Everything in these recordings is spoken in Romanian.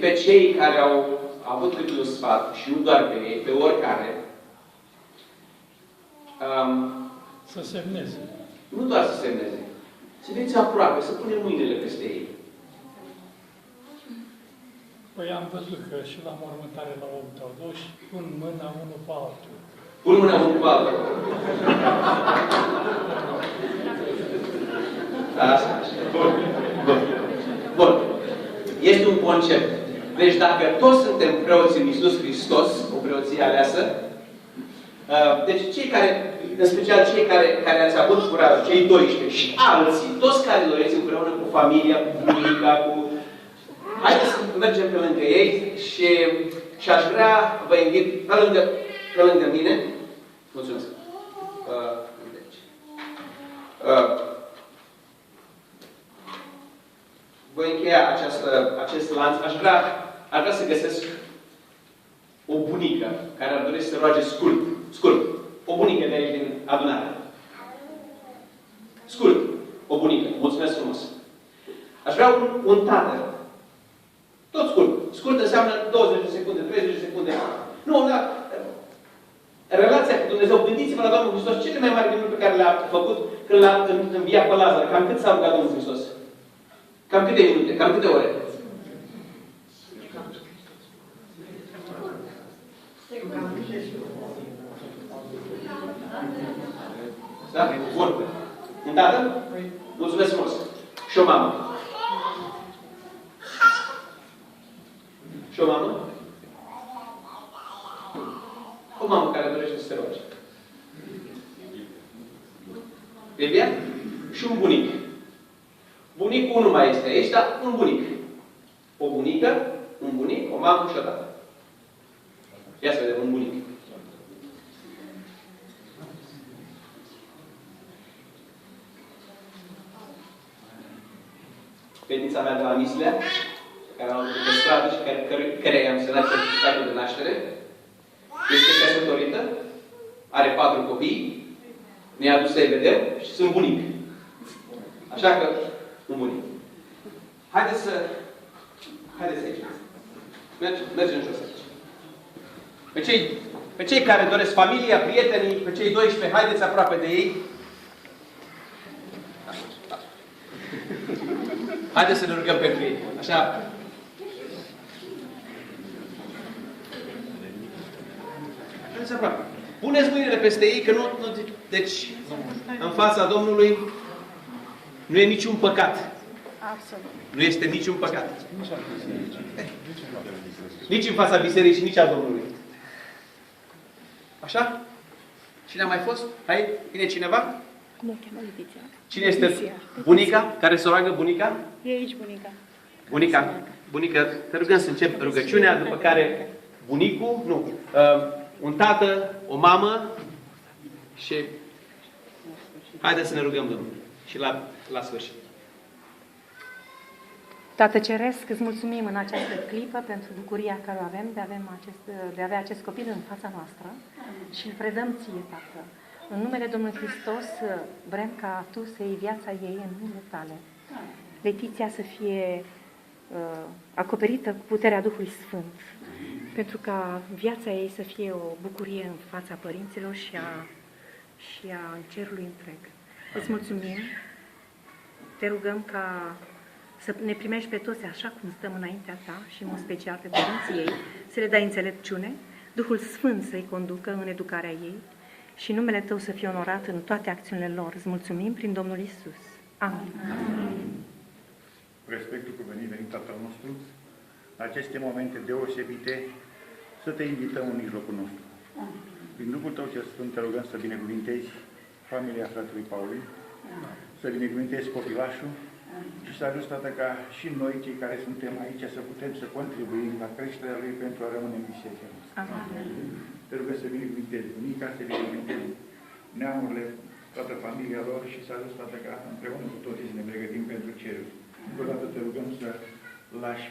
pe cei care au avut câte un sfat, și nu doar pe ei, pe oricare, să semneze. Nu doar să semneze. Să fiți aproape, să punem mâinile peste ei. Păi am văzut că și la mormântare la 8 au dus și pun mâna unul pe altul. Pun mâna unul pe altul. Asta. Bun. Bun. Bun. Este un concept. Deci dacă toți suntem preoți în Iisus Hristos, o preoție aleasă, deci cei care, în special cei care ați avut curajul, cei 12 și alții, toți care doriți împreună cu familia, cu bunica, cu... Haideți să mergem pe lângă ei și aș vrea, vă invit, pe lângă mine, mulțumesc. Voi încheia acest lanț. Aș vrea să găsesc o bunică care ar dori să roage scurt. O bunică de aici din adunare. Scurt. O bunică. Mulțumesc frumos. Aș vrea un tată. Tot scurt. Scurt înseamnă 20 de secunde, 30 de secunde. Nu, dar relația cu Dumnezeu. Gândiți-vă la Domnul Hristos. Cele mai mari minuni pe care le-a făcut când l-a înviat pe Lazar. Cam cât s-a rugat Domnul Hristos? Cam câte minute? Cam câte ore? Da? Bun. Un tată? Mulțumesc frumos. Și o mamă. Și o mamă? O mamă care dorește să se roage. Biblia? Și un bunic. Bunicul nu mai este aici, dar un bunic. O bunică, un bunic, o mamă și o tată. Ia să vedem, un bunic. Fetița mea de la Mislea, care am avut pe stradă și care i-am semnat certificatul de naștere, este căsătorită, are 4 copii, ne-a adus să-i vedem și sunt bunic. Așa că, un bunic. Haideți aici. Mergem jos aici. Pe cei care doresc familia, prietenii, pe cei 12, haideți aproape de ei. Haideți să ne rugăm pentru ei. Așa. Haideți aproape. Puneți mâinile peste ei, că nu... Deci, în fața Domnului nu e niciun păcat. Absolut. Nu este niciun păcat. Nici în fața bisericii, nici a Domnului. Așa? Cine a mai fost? Hai, vine cineva? Cum o cheamă Liviția? Cine este bunica? Care se roagă bunica? E aici bunica. Bunica, te rugăm să încep rugăciunea, după care bunicul, un tată, o mamă și haideți să ne rugăm Domnul. Și la sfârșit. Tată Ceresc, îți mulțumim în această clipă pentru bucuria care o avem de a avea acest copil în fața noastră și îl predăm ție, Tată. În numele Domnului Hristos vrem ca Tu să iei viața ei în mâinile Tale. Letiția să fie acoperită cu puterea Duhului Sfânt, pentru ca viața ei să fie o bucurie în fața părinților și a cerului întreg. Îți mulțumim, te rugăm ca să ne primești pe toți așa cum stăm înaintea Ta și în mod special pe părinții ei, să le dai înțelepciune, Duhul Sfânt să-i conducă în educarea ei și numele Tău să fie onorat în toate acțiunile lor. Îți mulțumim prin Domnul Isus. Amin. Respectul cuvenit, venit Tatăl nostru, în aceste momente deosebite, să Te invităm în mijlocul nostru. Prin Duhul Tău cel Sfânt te rugăm să binecuvintezi familia fratelui Paulin, să binecuvintezi copilașul și să ajuți, Tată, ca și noi, cei care suntem aici, să putem să contribuim la creșterea lui pentru a rămâne în biserica noastră. Te rugăm să binecuvintezi bunica, să binecuvintezi neamurile, toată familia lor și să ajuți, Tată, ca împreună cu toții să ne pregătim pentru ceruri. Încă o dată te rugăm să lași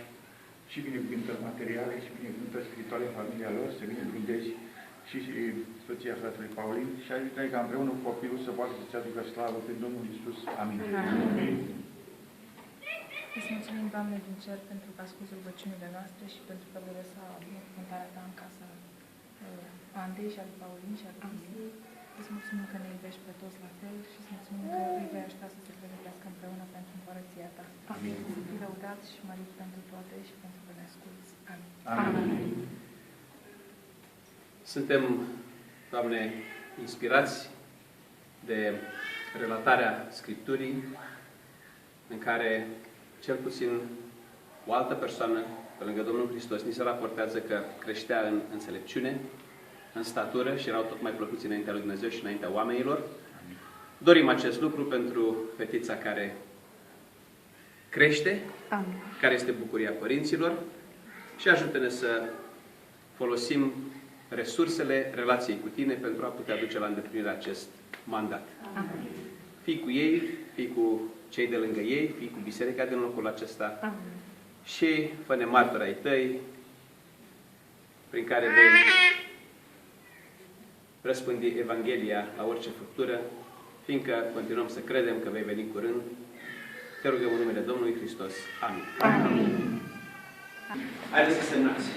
și binecuvântări materiale și binecuvântări spirituale în familia lor, să binecuvântezi și soția fratelui Paulin și ajută-ne ca împreună cu copilul să poată să-ți aducă slavă prin Domnul Iisus. Amin. Amin. Îți mulțumim, Doamne din cer, pentru că asculți rugăciunile noastre și pentru că vei lăsa binecuvântarea Ta în casa Andrei și al lui Paulin și al lui Cristiei. Îți mulțumim că ne iubești pe toți la fel și îți mulțumim că îi vei ajuta să se pregătească împreună pentru împărăția Ta. Amin. Să fii lăudat și mărit pentru toate și pentru că ne asculți. Amin. Amin. Suntem, Doamne, inspirați de relatarea Scripturii, în care cel puțin o altă persoană, pe lângă Domnul Hristos, ni se raportează că creștea în înțelepciune, în statură și erau tot mai plăcuți înaintea lui Dumnezeu și înaintea oamenilor. Dorim acest lucru pentru fetița care crește, Amin. care este bucuria părinților și ajută-ne să folosim resursele relației cu Tine pentru a putea duce la îndeplinire acest mandat. Amin. Fii cu ei, fii cu cei de lângă ei, fii cu biserica din locul acesta Amin. și fă-ne martori ai Tăi, prin care vei răspândi Evanghelia la orice făptură, fiindcă continuăm să credem că vei veni curând. Te rugăm în numele Domnului Hristos. Amin. Amin. Haideți să semnați.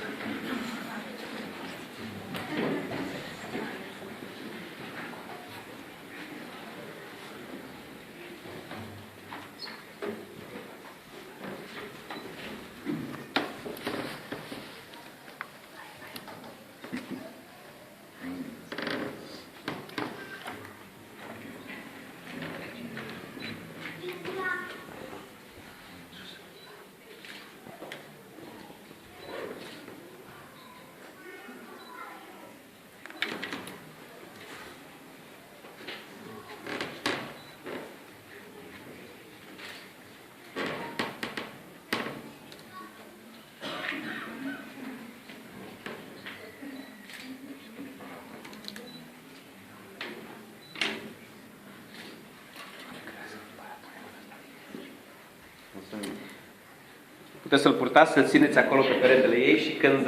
Puteți să-l purtați, să-l țineți acolo pe peretele ei și când,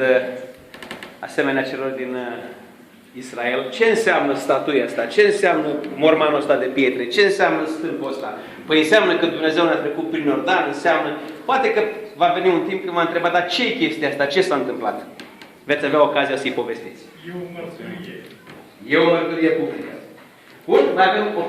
asemenea celor din Israel, ce înseamnă statuia asta? Ce înseamnă mormanul ăsta de pietre? Ce înseamnă stâlpul ăsta? Păi înseamnă că Dumnezeu ne-a trecut prin Iordan, înseamnă... Poate că va veni un timp când m-a întrebat, dar ce e chestia asta? Ce s-a întâmplat? Veți avea ocazia să-i povestiți. E o mărturie. E o mărturie publică. Bun, mai avem o